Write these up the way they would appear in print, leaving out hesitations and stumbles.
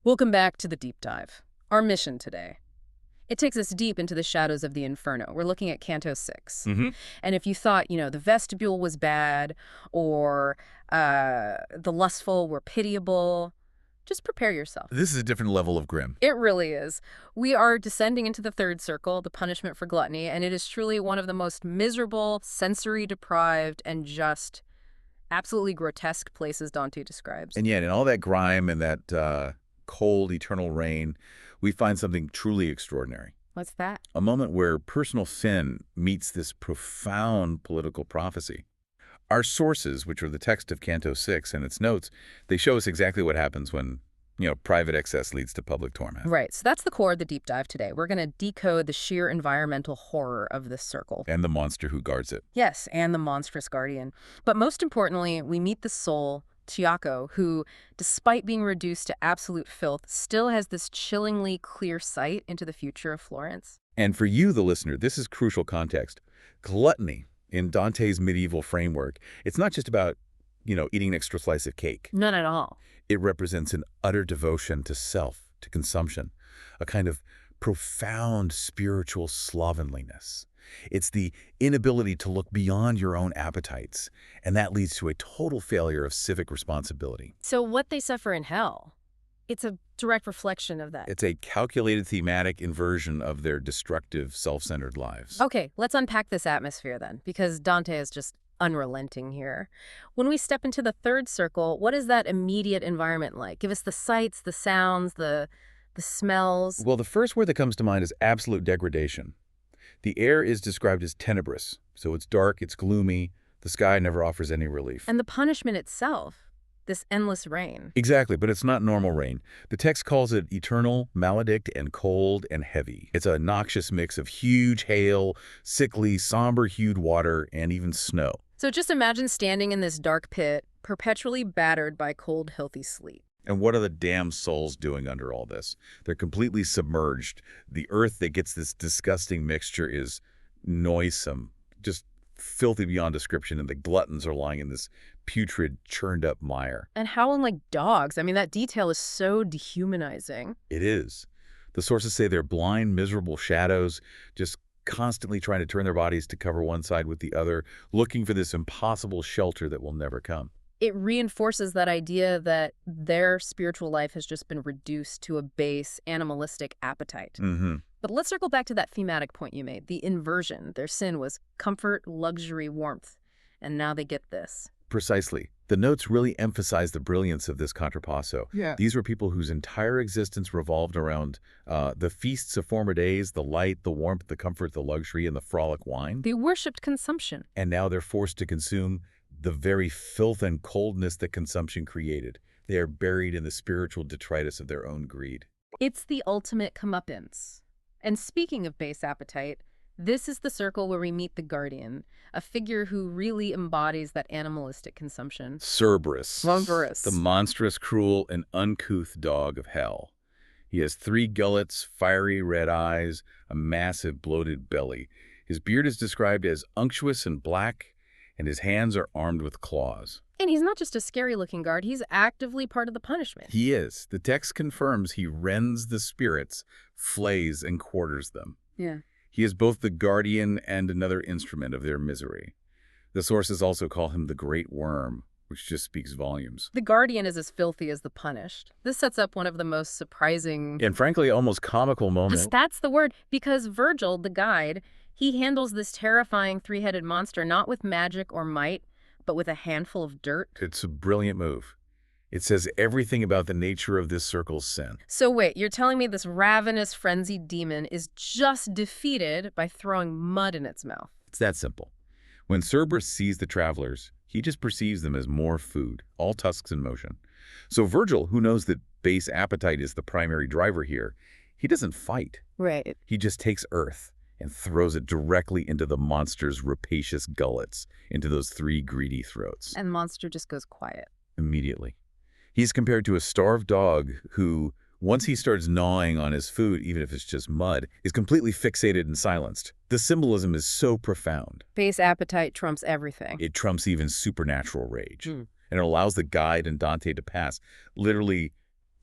Welcome back to the deep dive. Our mission today. It takes us deep into the shadows of the Inferno. We're looking at Canto 6. And if you thought, the vestibule was bad or the lustful were pitiable, just prepare yourself. This is a different level of grim. It really is. We are descending into the third circle, the punishment for gluttony, and it is truly one of the most miserable, sensory-deprived, and just absolutely grotesque places Dante describes. And yet, in all that grime and that cold, eternal rain, we find something truly extraordinary. What's that? A moment where personal sin meets this profound political prophecy. Our sources, which are the text of Canto 6 and its notes, they show us exactly what happens when, private excess leads to public torment. Right. So that's the core of the deep dive today. We're going to decode the sheer environmental horror of this circle. And the monster who guards it. Yes, and the monstrous guardian. But most importantly, we meet the soul, Ciacco, who, despite being reduced to absolute filth, still has this chillingly clear sight into the future of Florence. And for you, the listener, this is crucial context. Gluttony, in Dante's medieval framework, it's not just about, eating an extra slice of cake. None at all. It represents an utter devotion to self, to consumption, a kind of profound spiritual slovenliness. It's the inability to look beyond your own appetites, and that leads to a total failure of civic responsibility. So what they suffer in hell, it's a direct reflection of that. It's a calculated thematic inversion of their destructive, self-centered lives. Okay, let's unpack this atmosphere then, because Dante is just unrelenting here. When we step into the third circle, what is that immediate environment like? Give us the sights, the sounds, the smells. Well, the first word that comes to mind is absolute degradation. The air is described as tenebrous, so it's dark, it's gloomy, the sky never offers any relief. And the punishment itself, this endless rain. Exactly, but it's not normal rain. The text calls it eternal, maledict, and cold and heavy. It's a noxious mix of huge hail, sickly, somber-hued water, and even snow. So just imagine standing in this dark pit, perpetually battered by cold, healthy sleet. And what are the damn souls doing under all this? They're completely submerged. The earth that gets this disgusting mixture is noisome, just filthy beyond description, and the gluttons are lying in this putrid, churned-up mire. And howling like dogs. I mean, that detail is so dehumanizing. It is. The sources say they're blind, miserable shadows, just constantly trying to turn their bodies to cover one side with the other, looking for this impossible shelter that will never come. It reinforces that idea that their spiritual life has just been reduced to a base, animalistic appetite. But let's circle back to that thematic point you made, the inversion. Their sin was comfort, luxury, warmth, and now they get this. Precisely. The notes really emphasize the brilliance of this contrapasso. Yeah. These were people whose entire existence revolved around the feasts of former days, the light, the warmth, the comfort, the luxury, and the frolic wine. They worshipped consumption. And now they're forced to consume the very filth and coldness that consumption created. They are buried in the spiritual detritus of their own greed. It's the ultimate comeuppance. And speaking of base appetite, this is the circle where we meet the guardian, a figure who really embodies that animalistic consumption. Cerberus. Cerberus. The monstrous, cruel, and uncouth dog of hell. He has 3 gullets, fiery red eyes, a massive bloated belly. His beard is described as unctuous and black, and his hands are armed with claws. And he's not just a scary-looking guard, he's actively part of the punishment. He is. The text confirms he rends the spirits, flays, and quarters them. Yeah. He is both the guardian and another instrument of their misery. The sources also call him the Great Worm, which just speaks volumes. The guardian is as filthy as the punished. This sets up one of the most surprising... And frankly, almost comical moments. That's the word, because Virgil, the guide, he handles this terrifying 3-headed monster not with magic or might, but with a handful of dirt. It's a brilliant move. It says everything about the nature of this circle's sin. So wait, you're telling me this ravenous, frenzied demon is just defeated by throwing mud in its mouth? It's that simple. When Cerberus sees the travelers, he just perceives them as more food, all tusks in motion. So Virgil, who knows that base appetite is the primary driver here, he doesn't fight. Right. He just takes earth and throws it directly into the monster's rapacious gullets, into those 3 greedy throats. And the monster just goes quiet. Immediately. He's compared to a starved dog who, once he starts gnawing on his food, even if it's just mud, is completely fixated and silenced. The symbolism is so profound. Base appetite trumps everything. It trumps even supernatural rage. And it allows the guide and Dante to pass, literally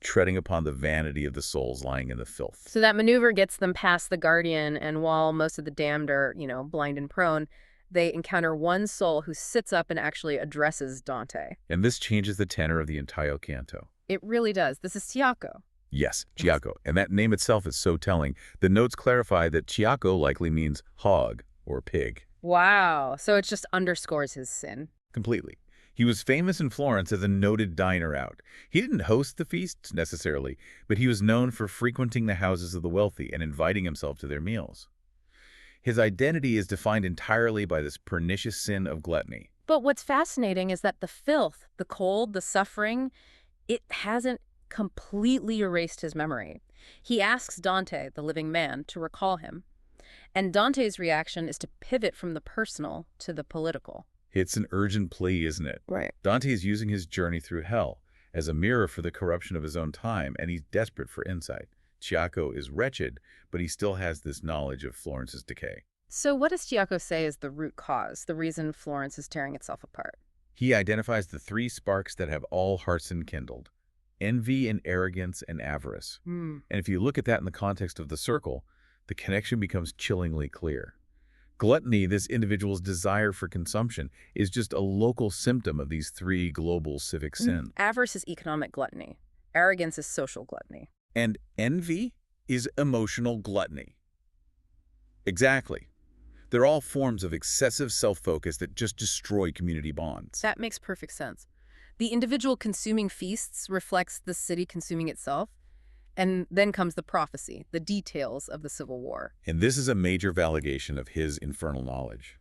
treading upon the vanity of the souls lying in the filth. So that maneuver gets them past the guardian, and while most of the damned are, blind and prone, they encounter one soul who sits up and actually addresses Dante. And this changes the tenor of the entire canto. It really does. This is Ciacco. Yes, Ciacco. And that name itself is so telling. The notes clarify that Ciacco likely means hog or pig. Wow. So it just underscores his sin. Completely. He was famous in Florence as a noted diner out. He didn't host the feasts necessarily, but he was known for frequenting the houses of the wealthy and inviting himself to their meals. His identity is defined entirely by this pernicious sin of gluttony. But what's fascinating is that the filth, the cold, the suffering, it hasn't completely erased his memory. He asks Dante, the living man, to recall him. And Dante's reaction is to pivot from the personal to the political. It's an urgent plea, isn't it? Right. Dante is using his journey through hell as a mirror for the corruption of his own time, and he's desperate for insight. Ciacco is wretched, but he still has this knowledge of Florence's decay. So what does Ciacco say is the root cause, the reason Florence is tearing itself apart? He identifies the three sparks that have all hearts enkindled: envy and arrogance and avarice. And if you look at that in the context of the circle, the connection becomes chillingly clear. Gluttony, this individual's desire for consumption, is just a local symptom of these three global civic sins. Avarice is economic gluttony. Arrogance is social gluttony. And envy is emotional gluttony. Exactly. They're all forms of excessive self-focus that just destroy community bonds. That makes perfect sense. The individual consuming feasts reflects the city consuming itself. And then comes the prophecy, the details of the Civil War. And this is a major validation of his infernal knowledge.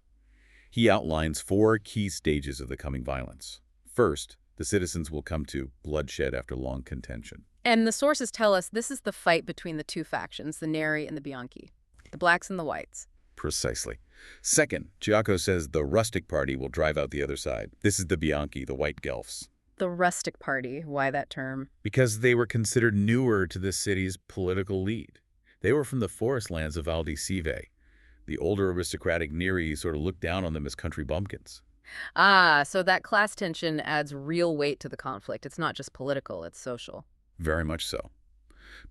He outlines 4 key stages of the coming violence. First, the citizens will come to bloodshed after long contention. And the sources tell us this is the fight between the two factions, the Neri and the Bianchi, the blacks and the whites. Precisely. Second, Ciacco says the rustic party will drive out the other side. This is the Bianchi, the white Guelphs. The rustic party, why that term? Because they were considered newer to the city's political lead. They were from the forest lands of Sive. The older aristocratic Neri sort of looked down on them as country bumpkins. Ah, so that class tension adds real weight to the conflict. It's not just political, it's social. Very much so.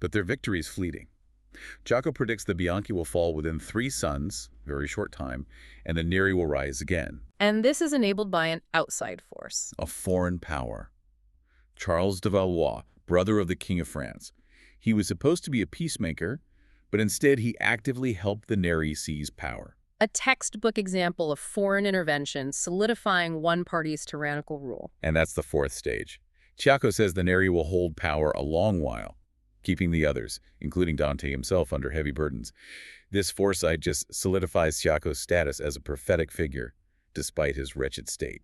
But their victory is fleeting. Ciacco predicts the Bianchi will fall within 3 suns, very short time, and the Neri will rise again. And this is enabled by an outside force. A foreign power. Charles de Valois, brother of the King of France. He was supposed to be a peacemaker, but instead he actively helped the Neri seize power. A textbook example of foreign intervention solidifying one party's tyrannical rule. And that's the 4th stage. Ciacco says the Neri will hold power a long while, keeping the others, including Dante himself, under heavy burdens. This foresight just solidifies Ciacco's status as a prophetic figure, despite his wretched state.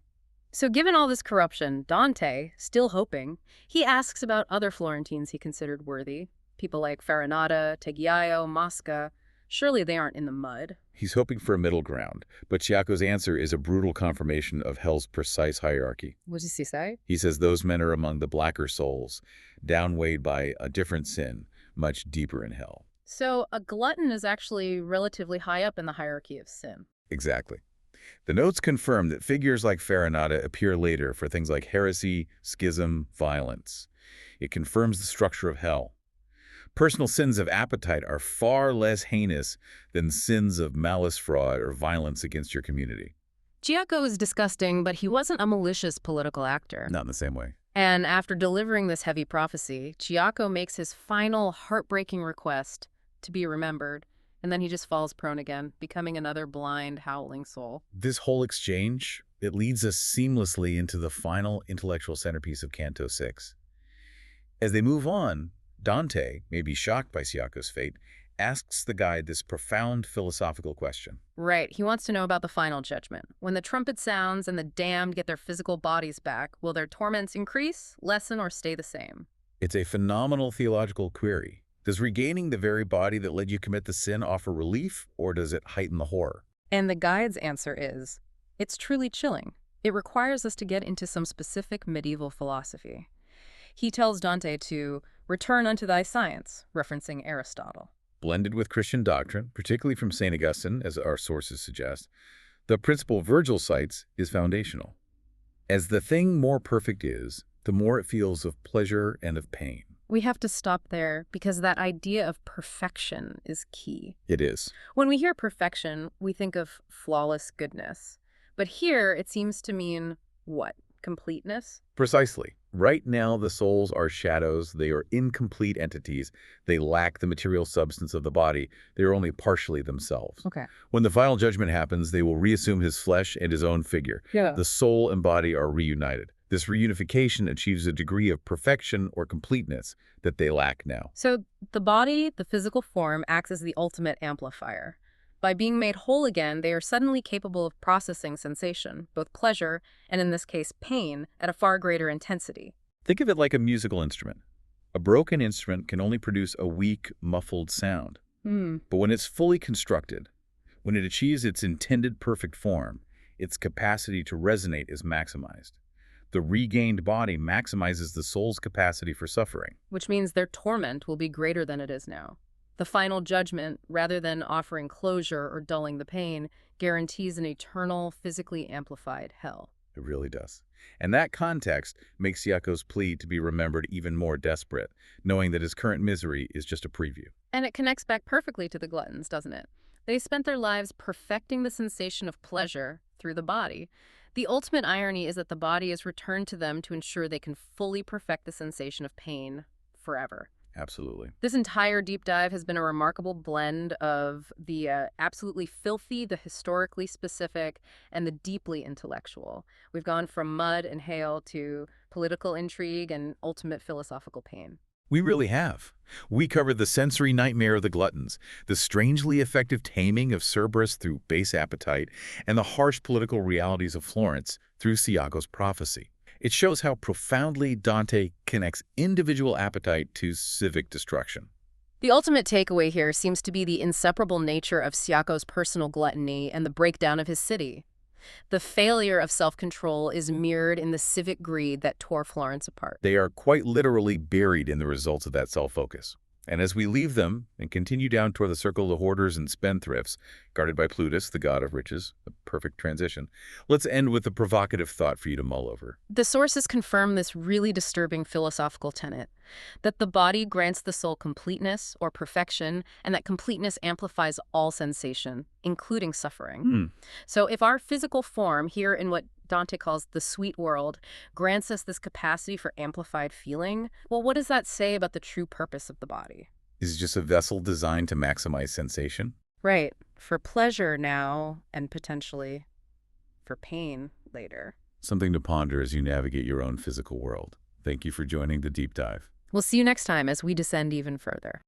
So given all this corruption, Dante, still hoping, he asks about other Florentines he considered worthy, people like Farinata, Tegiaio, Mosca. Surely they aren't in the mud. He's hoping for a middle ground, but Ciacco's answer is a brutal confirmation of hell's precise hierarchy. What does he say? He says those men are among the blacker souls, downweighed by a different sin, much deeper in hell. So a glutton is actually relatively high up in the hierarchy of sin. Exactly. The notes confirm that figures like Farinata appear later for things like heresy, schism, violence. It confirms the structure of hell. Personal sins of appetite are far less heinous than sins of malice, fraud, or violence against your community. Ciacco is disgusting, but he wasn't a malicious political actor. Not in the same way. And after delivering this heavy prophecy, Ciacco makes his final heartbreaking request to be remembered, and then he just falls prone again, becoming another blind, howling soul. This whole exchange, it leads us seamlessly into the final intellectual centerpiece of Canto 6. As they move on, Dante, maybe shocked by Ciacco's fate, asks the guide this profound philosophical question. Right, he wants to know about the final judgment. When the trumpet sounds and the damned get their physical bodies back, will their torments increase, lessen, or stay the same? It's a phenomenal theological query. Does regaining the very body that led you commit the sin offer relief, or does it heighten the horror? And the guide's answer is, it's truly chilling. It requires us to get into some specific medieval philosophy. He tells Dante to return unto thy science, referencing Aristotle. Blended with Christian doctrine, particularly from St. Augustine, as our sources suggest, the principle Virgil cites is foundational. As the thing more perfect is, the more it feels of pleasure and of pain. We have to stop there because that idea of perfection is key. It is. When we hear perfection, we think of flawless goodness. But here, it seems to mean what? Completeness? Precisely. Right now, the souls are shadows. They are incomplete entities. They lack the material substance of the body. They are only partially themselves. Okay. When the final judgment happens, they will reassume his flesh and his own figure. Yeah. The soul and body are reunited. This reunification achieves a degree of perfection or completeness that they lack now. So the body, the physical form, acts as the ultimate amplifier. By being made whole again, they are suddenly capable of processing sensation, both pleasure and, in this case, pain, at a far greater intensity. Think of it like a musical instrument. A broken instrument can only produce a weak, muffled sound. But when it's fully constructed, when it achieves its intended perfect form, its capacity to resonate is maximized. The regained body maximizes the soul's capacity for suffering. Which means their torment will be greater than it is now. The final judgment, rather than offering closure or dulling the pain, guarantees an eternal, physically amplified hell. It really does. And that context makes Ciacco's plea to be remembered even more desperate, knowing that his current misery is just a preview. And it connects back perfectly to the gluttons, doesn't it? They spent their lives perfecting the sensation of pleasure through the body. The ultimate irony is that the body is returned to them to ensure they can fully perfect the sensation of pain forever. Absolutely. This entire deep dive has been a remarkable blend of the absolutely filthy, the historically specific, and the deeply intellectual. We've gone from mud and hail to political intrigue and ultimate philosophical pain. We really have. We covered the sensory nightmare of the gluttons, the strangely effective taming of Cerberus through base appetite, and the harsh political realities of Florence through Ciacco's prophecy. It shows how profoundly Dante connects individual appetite to civic destruction. The ultimate takeaway here seems to be the inseparable nature of Ciacco's personal gluttony and the breakdown of his city. The failure of self-control is mirrored in the civic greed that tore Florence apart. They are quite literally buried in the results of that self-focus. And as we leave them and continue down toward the circle of the hoarders and spendthrifts, guarded by Plutus, the god of riches, a perfect transition, let's end with a provocative thought for you to mull over. The sources confirm this really disturbing philosophical tenet, that the body grants the soul completeness or perfection, and that completeness amplifies all sensation, including suffering. So if our physical form, here in what Dante calls the sweet world, grants us this capacity for amplified feeling, well, what does that say about the true purpose of the body? Is it just a vessel designed to maximize sensation? Right. For pleasure now, and potentially for pain later. Something to ponder as you navigate your own physical world. Thank you for joining the Deep Dive. We'll see you next time as we descend even further.